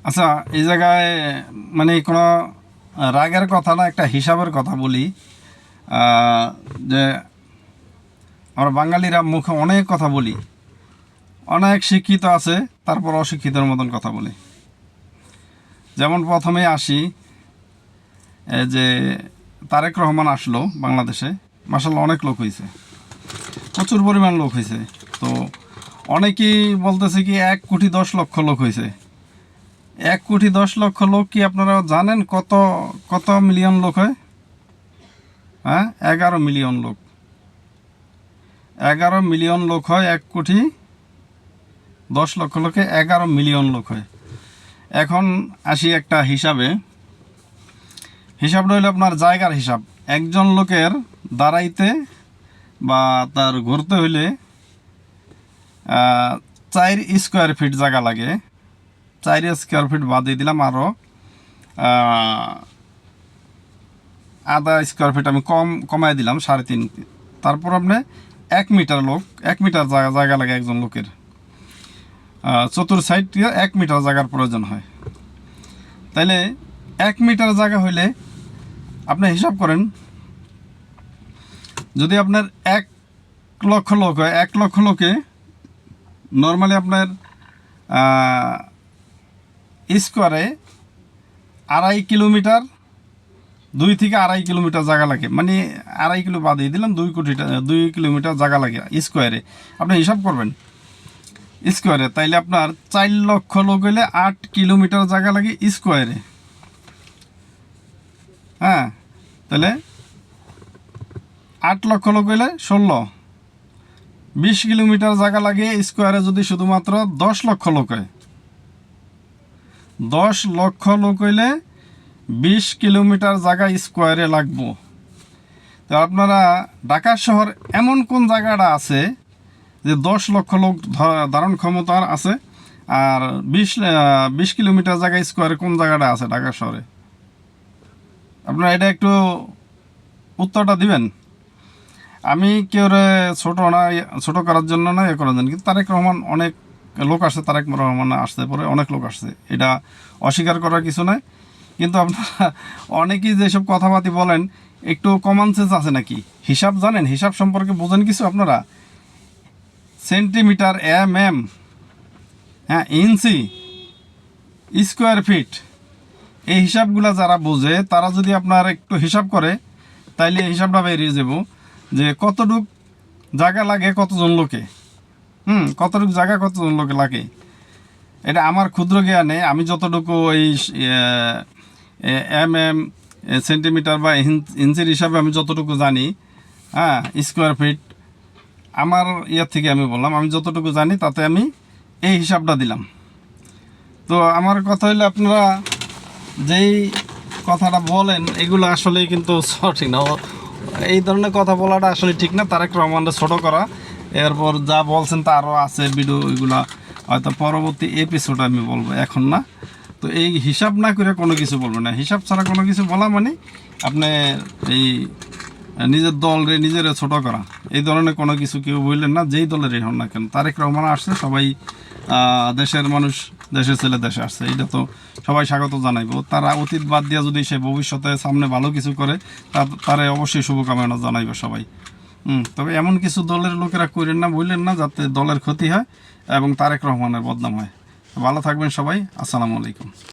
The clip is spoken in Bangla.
আচ্ছা, এই জায়গায় মানে কোনো রাগের কথা না, একটা হিসাবের কথা বলি। যে আমরা বাঙালিরা মুখে অনেক কথা বলি, অনেক শিক্ষিত আছে, তারপর অশিক্ষিতের মতন কথা বলি। যেমন প্রথমে আসি, যে তারেক রহমান আসলো বাংলাদেশে, মাশাআল্লাহ অনেক লোক হয়েছে, প্রচুর পরিমাণ লোক হয়েছে। তো অনেকেই বলতেছে কি 1,10,00,000 লোক হয়েছে। 1,10,00,000 লোক কি আপনারা জানেন কত কত মিলিয়ন লোক হয়? হ্যাঁ, 11 মিলিয়ন লোক। 11 মিলিয়ন লোক হয়। 1,10,00,000 লোকে 11 মিলিয়ন লোক হয়। এখন আসি একটা হিসাবটা হইলো আপনার জায়গার হিসাব। একজন লোকের দাঁড়াইতে বা তার ঘুরতে হইলে 4 স্কোয়ার ফিট জায়গা লাগে। 4 স্কোয়ার ফিট বাদ দিলাম, আরও আধা স্কোয়ার ফিট আমি কমাই দিলাম, 3.5। তারপর আপনি 1 মিটার 1 মিটার জায়গা লাগে একজন লোকের। চতুর সাইড 1 মিটার জায়গার প্রয়োজন হয়। তাইলে 1 মিটার জায়গা হইলে আপনি হিসাব করেন, যদি আপনার 1 লক্ষ লোক হয়, 1 লক্ষ লোকে নর্মালি আপনার স্কোয়ারে 2.5 কিলোমিটার, 2 থেকে 2.5 কিলোমিটার জায়গা লাগে। মানে 2.5 কিলো বাদ দিয়ে দিলাম, 2 কিলোমিটার জায়গা লাগে স্কোয়ারে। আপনি হিসাব করবেন স্কোয়ারে, তাইলে আপনার 4 লক্ষ লোক হইলে 8 কিলোমিটার জায়গা লাগে স্কোয়ারে। হ্যাঁ, তাহলে 8 লক্ষ লোক হইলে 20 কিলোমিটার জায়গা লাগে স্কোয়ারে। যদি শুধুমাত্র 10 লক্ষ লোক হয়, 10 লক্ষ লোক হইলে 20 কিলোমিটার জায়গা স্কোয়ারে লাগবো। তো আপনারা ঢাকা শহর এমন কোন জায়গাটা আছে যে 10 লক্ষ লোক ধারণ ক্ষমতার আছে, আর 20 কিলোমিটার জায়গা স্কোয়ারে কোন জায়গাটা আছে ঢাকা শহরে? আপনারা এটা একটু উত্তরটা দিবেন। আমি কেউ ছোট করার জন্য না, করার জন্য, কিন্তু তারেক রহমান অনেক লোক আসছে, তারেক রহমান আসতে পরে অনেক লোক আসছে, এটা অস্বীকার করার কিছু নয়। কিন্তু আপনারা অনেকেই যেসব কথাবার্তা বলেন, একটু কমন সেন্স আছে নাকি? হিসাব জানেন? হিসাব সম্পর্কে বোঝেন কিছু আপনারা? সেন্টিমিটার, হ্যাঁ, ইঞ্চি, স্কোয়ার ফিট, এই হিসাবগুলো যারা বোঝে তারা যদি আপনার একটু হিসাব করে, তাইলে এই হিসাবটা বেরিয়ে যাব যে কতটুক জায়গা লাগে কতজন লোকে। কতটুক জায়গা কতজন লোকে লাগে। এটা আমার ক্ষুদ্র জ্ঞানে আমি যতটুকু এই সেন্টিমিটার বা ইঞ্চির হিসাবে আমি যতটুকু জানি, হ্যাঁ, স্কোয়ার ফিট, আমার থেকে আমি বললাম, আমি যতটুকু জানি তাতে আমি এই হিসাবটা দিলাম। তো আমার কথা হইলে আপনারা যেই কথাটা বলেন এগুলো আসলে কিন্তু সঠিক না। এই ধরনের কথা বলাটা আসলে ঠিক না। তারেক রহমানকে ছোট করা, এরপর যা বলছেন তা আরও আছে ভিডিও, এগুলা হয়তো পরবর্তী এপিসোড আমি বলবো, এখন না। তো এই হিসাব না করে কোনো কিছু বলবেন না। হিসাব ছাড়া কোনো কিছু বলা মানে আপনি এই নিজের নিজের ছোট করা, এই ধরনের কোনো কিছু কেউ বললেন না, যেই দলেরই হন না কেন। তারেক রহমান আসছে, সবাই দেশের মানুষ, দেশের ছেলে দেশে আসছে, এটা তো সবাই স্বাগত জানাইব। তারা অতীত বাদ দিয়া যদি সে ভবিষ্যতে সামনে ভালো কিছু করে, তারা অবশ্যই শুভকামনা জানাইব সবাই। তবে এমন কিছু দলের লোকেরা করেন না, বললেন না, যাতে দলের ক্ষতি হয় এবং তারেক রহমানের বদনাম হয়। ভালো থাকবেন সবাই। আসসালামু আলাইকুম।